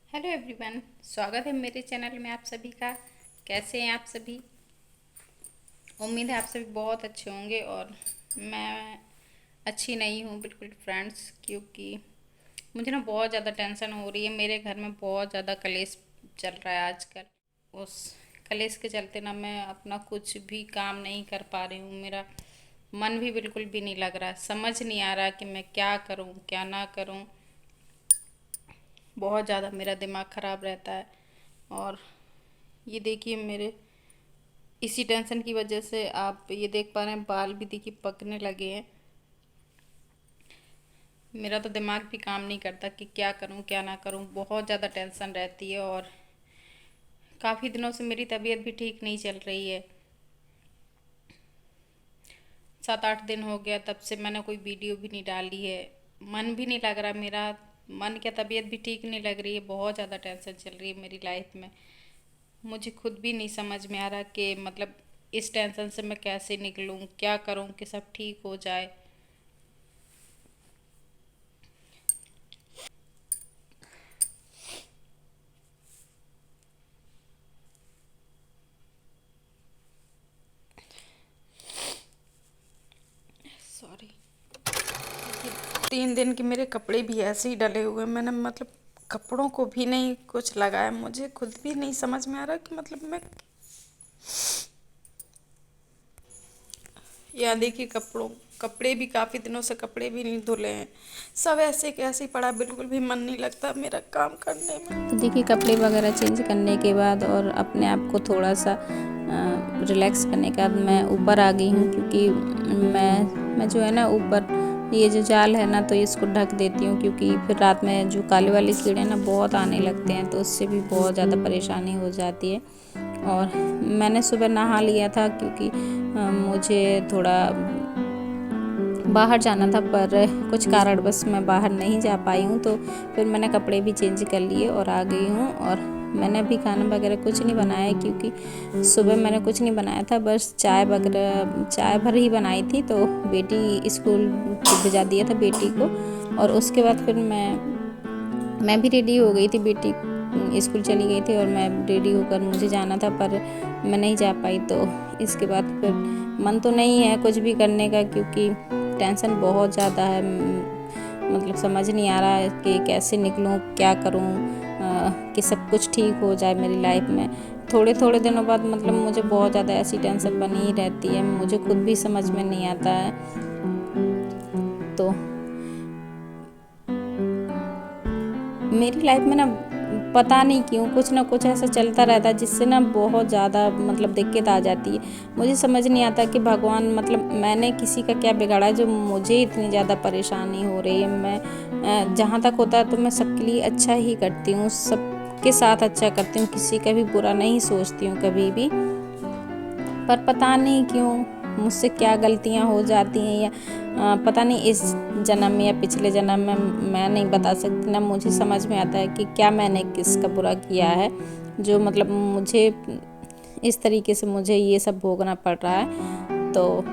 Hello everyone, स्वागत है मेरे चैनल में आप सभी का। कैसे हैं आप सभी? उम्मीद है आप सभी बहुत अच्छे होंगे। और मैं अच्छी नहीं हूँ बिल्कुल फ्रेंड्स, क्योंकि मुझे ना बहुत ज़्यादा टेंशन हो रही है। मेरे घर में बहुत ज़्यादा कलेश चल रहा है आजकल। उस कलेश के चलते ना मैं अपना कुछ भी काम नहीं कर पा रही हूँ। मेरा मन भी बिल्कुल भी नहीं लग रहा, समझ नहीं आ रहा कि मैं क्या करूँ क्या ना करूँ। बहुत ज़्यादा मेरा दिमाग ख़राब रहता है। और ये देखिए, मेरे इसी टेंशन की वजह से आप ये देख पा रहे हैं, बाल भी देखिए पकने लगे हैं। मेरा तो दिमाग भी काम नहीं करता कि क्या करूं क्या ना करूं। बहुत ज़्यादा टेंशन रहती है। और काफ़ी दिनों से मेरी तबीयत भी ठीक नहीं चल रही है। 7-8 दिन हो गया तब से मैंने कोई वीडियो भी नहीं डाली है। मन भी नहीं लग रहा मेरा। मन क्या, तबीयत भी ठीक नहीं लग रही है। बहुत ज़्यादा टेंशन चल रही है मेरी लाइफ में। मुझे खुद भी नहीं समझ में आ रहा कि मतलब इस टेंशन से मैं कैसे निकलूं, क्या करूं कि सब ठीक हो जाए। सॉरी। 3 दिन के मेरे कपड़े भी ऐसे ही डले हुए हैं। मैंने मतलब कपड़ों को भी नहीं कुछ लगाया। मुझे खुद भी नहीं समझ में आ रहा कि मतलब मैं, यहाँ देखिए कपड़े भी काफ़ी दिनों से कपड़े भी नहीं धुले हैं। सब ऐसे कैसे ही पड़ा, बिल्कुल भी मन नहीं लगता मेरा काम करने में। तो देखिए कपड़े वगैरह चेंज करने के बाद और अपने आप को थोड़ा सा रिलैक्स करने के बाद मैं ऊपर आ गई हूँ, क्योंकि मैं जो है ना ऊपर ये जो जाल है ना, तो इसको ढक देती हूँ, क्योंकि फिर रात में जो काले वाले कीड़े ना बहुत आने लगते हैं, तो उससे भी बहुत ज़्यादा परेशानी हो जाती है। और मैंने सुबह नहा लिया था, क्योंकि मुझे थोड़ा बाहर जाना था, पर कुछ कारणवश मैं बाहर नहीं जा पाई हूँ। तो फिर मैंने कपड़े भी चेंज कर लिए और आ गई हूँ। और मैंने अभी खाना वगैरह कुछ नहीं बनाया है, क्योंकि सुबह मैंने कुछ नहीं बनाया था, बस चाय वगैरह चाय भर ही बनाई थी। तो बेटी स्कूल भिजा दिया था बेटी को, और उसके बाद फिर मैं भी रेडी हो गई थी। बेटी स्कूल चली गई थी और मैं रेडी होकर मुझे जाना था, पर मैं नहीं जा पाई। तो इसके बाद फिर मन तो नहीं है कुछ भी करने का, क्योंकि टेंशन बहुत ज़्यादा है। मतलब समझ नहीं आ रहा है कि कैसे निकलूँ, क्या करूँ कि सब कुछ ठीक हो जाए मेरी लाइफ में। थोड़े थोड़े दिनों बाद मतलब मुझे बहुत ज़्यादा ऐसी टेंशन बनी ही रहती है। मुझे खुद भी समझ में नहीं आता है। तो मेरी लाइफ में ना पता नहीं क्यों कुछ ना कुछ ऐसा चलता रहता है, जिससे ना बहुत ज़्यादा मतलब दिक्कत आ जाती है। मुझे समझ नहीं आता कि भगवान, मतलब मैंने किसी का क्या बिगाड़ा है जो मुझे इतनी ज़्यादा परेशानी हो रही है। मैं जहाँ तक होता है तो मैं सबके लिए अच्छा ही करती हूँ, सबके साथ अच्छा करती हूँ, किसी का भी बुरा नहीं सोचती हूँ कभी भी। पर पता नहीं क्यों मुझसे क्या गलतियाँ हो जाती हैं, या पता नहीं इस जन्म में या पिछले जन्म में, मैं नहीं बता सकती ना। मुझे समझ में आता है कि क्या मैंने किसका बुरा किया है, जो मतलब मुझे इस तरीके से मुझे ये सब भोगना पड़ रहा है। तो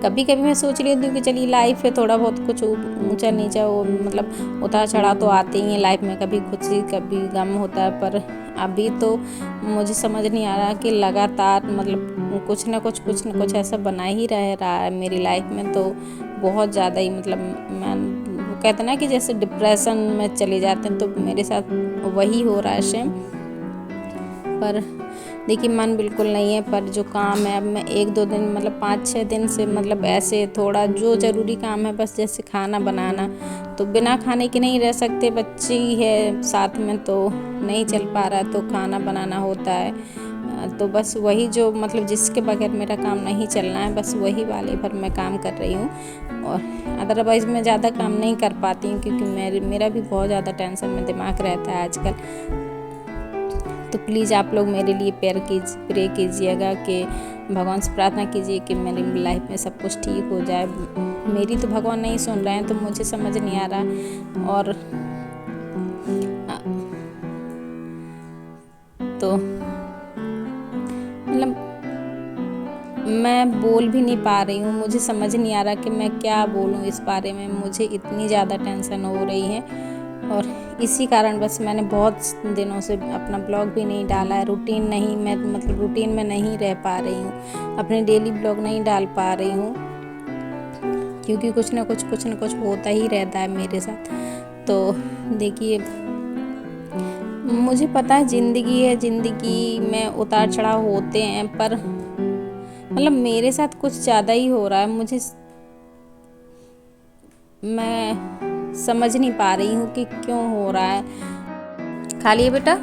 कभी कभी मैं सोच रही हूँ कि चलिए लाइफ है, थोड़ा बहुत कुछ ऊंचा नीचा हो, मतलब उतार चढ़ाव तो आते ही हैं लाइफ में, कभी खुशी कभी गम होता है। पर अभी तो मुझे समझ नहीं आ रहा कि लगातार मतलब कुछ ना कुछ ऐसा बना ही रहा है मेरी लाइफ में। तो बहुत ज़्यादा ही मतलब मैं, वो कहते हैं ना कि जैसे डिप्रेशन में चले जाते हैं, तो मेरे साथ वही हो रहा है सेम। पर देखिए मन बिल्कुल नहीं है। पर जो काम है, अब मैं 1-2 दिन मतलब 5-6 दिन से मतलब ऐसे थोड़ा जो ज़रूरी काम है, बस जैसे खाना बनाना, तो बिना खाने के नहीं रह सकते। बच्ची है साथ में तो नहीं चल पा रहा है, तो खाना बनाना होता है। तो बस वही जो मतलब जिसके बगैर मेरा काम नहीं चलना है, बस वही वाले पर मैं काम कर रही हूँ। और अदरवाइज़ मैं ज़्यादा काम नहीं कर पाती हूँ, क्योंकि मेरा भी बहुत ज़्यादा टेंशन में दिमाग रहता है आजकल। तो प्लीज़ आप लोग मेरे लिए प्रे कीजिएगा, कि भगवान से प्रार्थना कीजिए कि मेरी लाइफ में सब कुछ ठीक हो जाए। मेरी तो भगवान नहीं सुन रहे हैं, तो मुझे समझ नहीं आ रहा। और तो मतलब मैं बोल भी नहीं पा रही हूँ। मुझे समझ नहीं आ रहा कि मैं क्या बोलूँ इस बारे में। मुझे इतनी ज़्यादा टेंशन हो रही है। और इसी कारण बस मैंने बहुत दिनों से अपना ब्लॉग भी नहीं डाला है। रूटीन नहीं, मैं मतलब रूटीन में नहीं रह पा रही हूँ, अपने डेली ब्लॉग नहीं डाल पा रही हूँ, क्योंकि कुछ ना कुछ होता ही रहता है मेरे साथ। तो देखिए, मुझे पता है ज़िंदगी है, ज़िंदगी में उतार चढ़ाव होते हैं, पर मतलब मेरे साथ कुछ ज़्यादा ही हो रहा है। मैं समझ नहीं पा रही हूँ कि क्यों हो रहा है। खा लिए बेटा?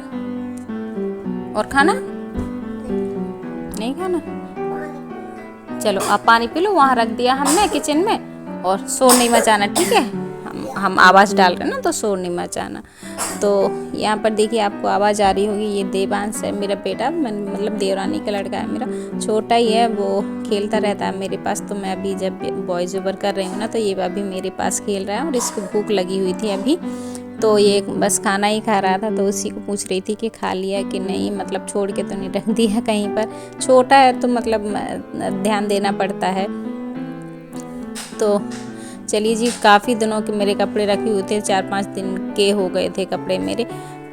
और खाना नहीं खाना? चलो आप पानी पी लो, वहाँ रख दिया हमने किचन में। और शोर नहीं मचाना, ठीक है? हम आवाज़ डाल रहे हैं ना, तो शोर नहीं मचाना। तो यहाँ पर देखिए आपको आवाज़ आ रही होगी, ये देवांश है मेरा बेटा, मतलब देवरानी का लड़का है मेरा, छोटा ही है, वो खेलता रहता है मेरे पास। तो मैं अभी जब वॉइस ओवर कर रही हूँ ना, तो ये अभी मेरे पास खेल रहा है और इसको भूख लगी हुई थी अभी, तो ये बस खाना ही खा रहा था। तो उसी को पूछ रही थी कि खा लिया कि नहीं, मतलब छोड़ के तो नहीं रख दिया कहीं पर। छोटा है तो मतलब ध्यान देना पड़ता है। तो चलिए जी, काफ़ी दिनों के मेरे कपड़े रखे हुए थे, 4-5 दिन के हो गए थे कपड़े मेरे,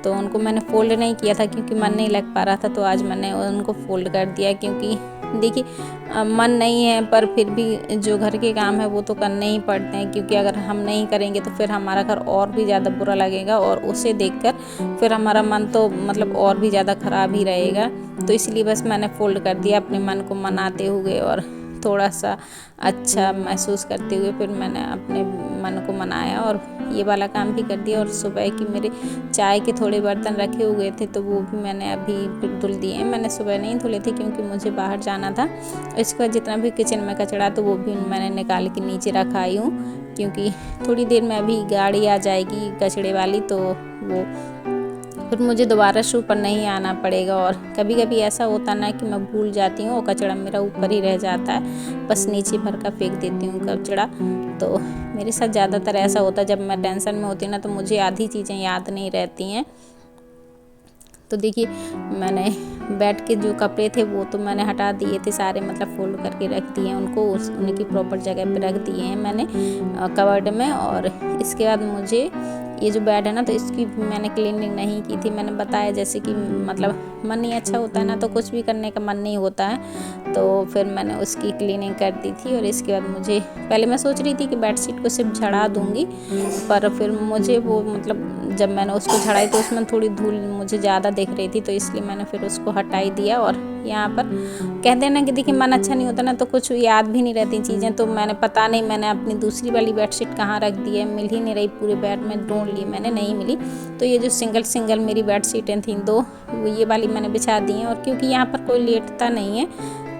तो उनको मैंने फ़ोल्ड नहीं किया था क्योंकि मन नहीं लग पा रहा था। तो आज मैंने उनको फ़ोल्ड कर दिया, क्योंकि देखिए मन नहीं है, पर फिर भी जो घर के काम है वो तो करने ही पड़ते हैं, क्योंकि अगर हम नहीं करेंगे तो फिर हमारा घर और भी ज़्यादा बुरा लगेगा, और उसे देखकर फिर हमारा मन तो मतलब और भी ज़्यादा ख़राब ही रहेगा। तो इसलिए बस मैंने फ़ोल्ड कर दिया अपने मन को मनाते हुए, और थोड़ा सा अच्छा महसूस करते हुए फिर मैंने अपने मन को मनाया और ये वाला काम भी कर दिया। और सुबह की मेरे चाय के थोड़े बर्तन रखे हुए थे, तो वो भी मैंने अभी धुल दिए। मैंने सुबह नहीं धुले थे क्योंकि मुझे बाहर जाना था। इसके बाद जितना भी किचन में कचरा तो वो भी मैंने निकाल के नीचे रखा आई हूँ, क्योंकि थोड़ी देर में अभी गाड़ी आ जाएगी कचड़े वाली, तो वो फिर मुझे दोबारा से ऊपर नहीं आना पड़ेगा। और कभी कभी ऐसा होता ना कि मैं भूल जाती हूँ और कचरा मेरा ऊपर ही रह जाता है, बस नीचे भर का फेंक देती हूँ कचड़ा। तो मेरे साथ ज़्यादातर ऐसा होता है, जब मैं टेंशन में होती हूँ ना, तो मुझे आधी चीज़ें याद नहीं रहती हैं। तो देखिए, मैंने बेड के जो कपड़े थे वो तो मैंने हटा दिए थे सारे, मतलब फोल्ड करके रख दिए हैं उनको, उनकी प्रॉपर जगह पे रख दिए हैं मैंने कवर्ड में। और इसके बाद मुझे ये जो बेड है ना, तो इसकी मैंने क्लीनिंग नहीं की थी। मैंने बताया जैसे कि मतलब मन नहीं अच्छा होता है ना, तो कुछ भी करने का मन नहीं होता है, तो फिर मैंने उसकी क्लीनिंग कर दी थी। और इसके बाद मुझे, पहले मैं सोच रही थी कि बेडशीट को सिर्फ झड़ा दूँगी, पर फिर मुझे वो मतलब जब मैंने उसको झड़ाई तो उसमें थोड़ी धूल मुझे ज़्यादा दिख रही थी, तो इसलिए मैंने फिर उसको हटाई दिया। और यहाँ पर कहते हैं ना कि देखिए, मन अच्छा नहीं होता ना, तो कुछ याद भी नहीं रहती चीज़ें। तो मैंने पता नहीं मैंने अपनी दूसरी वाली बेडशीट कहाँ रख दी है, मिल ही नहीं रही, पूरे बेड में ढूंढ ली मैंने, नहीं मिली। तो ये जो सिंगल मेरी बेडशीटें थी 2, ये वाली मैंने बिछा दी हैं। और क्योंकि यहाँ पर कोई लेटता नहीं है,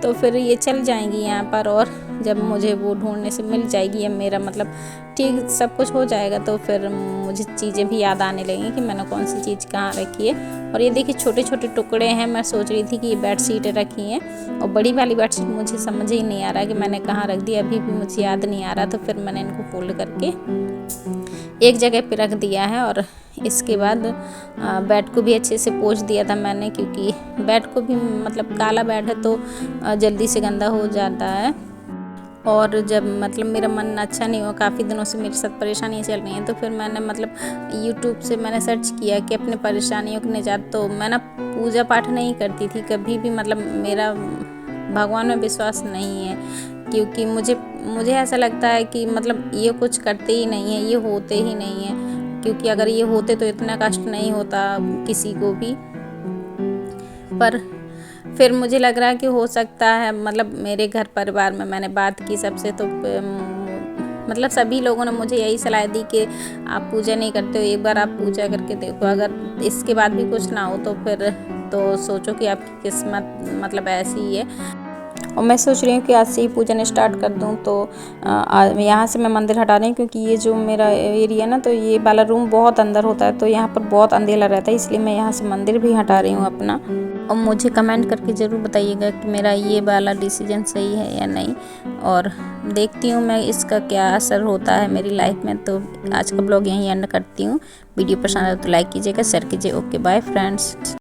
तो फिर ये चल जाएंगी यहाँ पर। और जब मुझे वो ढूंढने से मिल जाएगी, अब मेरा मतलब ठीक सब कुछ हो जाएगा, तो फिर मुझे चीज़ें भी याद आने लगेंगी कि मैंने कौन सी चीज़ कहाँ रखी है। और ये देखिए, छोटे छोटे टुकड़े हैं। मैं सोच रही थी कि ये बेडशीटें रखी हैं, और बड़ी वाली बेडशीट मुझे समझ ही नहीं आ रहा कि मैंने कहाँ रख दी, अभी भी मुझे याद नहीं आ रहा। तो फिर मैंने इनको फोल्ड करके एक जगह पे रख दिया है। और इसके बाद बेड को भी अच्छे से पोंछ दिया था मैंने, क्योंकि बेड को भी मतलब काला बेड है तो जल्दी से गंदा हो जाता है। और जब मतलब मेरा मन अच्छा नहीं हुआ, काफ़ी दिनों से मेरे साथ परेशानियाँ चल रही हैं, तो फिर मैंने मतलब यूट्यूब से मैंने सर्च किया कि अपने परेशानियों की निजात। तो मैं ना पूजा पाठ नहीं करती थी कभी भी, मतलब मेरा भगवान में विश्वास नहीं है, क्योंकि मुझे ऐसा लगता है कि मतलब ये कुछ करते ही नहीं है, ये होते ही नहीं है, क्योंकि अगर ये होते तो इतना कष्ट नहीं होता किसी को भी। पर फिर मुझे लग रहा है कि हो सकता है, मतलब मेरे घर परिवार में मैंने बात की सबसे, तो मतलब सभी लोगों ने मुझे यही सलाह दी कि आप पूजा नहीं करते हो, एक बार आप पूजा करके देखो, अगर इसके बाद भी कुछ ना हो तो फिर तो सोचो कि आपकी किस्मत मतलब ऐसी ही है। और मैं सोच रही हूँ कि आज से ही पूजन स्टार्ट कर दूँ। तो यहाँ से मैं मंदिर हटा रही हूँ, क्योंकि ये जो मेरा एरिया ना, तो ये वाला रूम बहुत अंदर होता है, तो यहाँ पर बहुत अंधेरा रहता है, इसलिए मैं यहाँ से मंदिर भी हटा रही हूँ अपना। और मुझे कमेंट करके ज़रूर बताइएगा कि मेरा ये वाला डिसीजन सही है या नहीं, और देखती हूँ मैं इसका क्या असर होता है मेरी लाइफ में। तो आज का ब्लॉग यहीं एंड करती हूँ। वीडियो पसंद आए तो लाइक कीजिएगा, शेयर कीजिए। Okay, bye friends.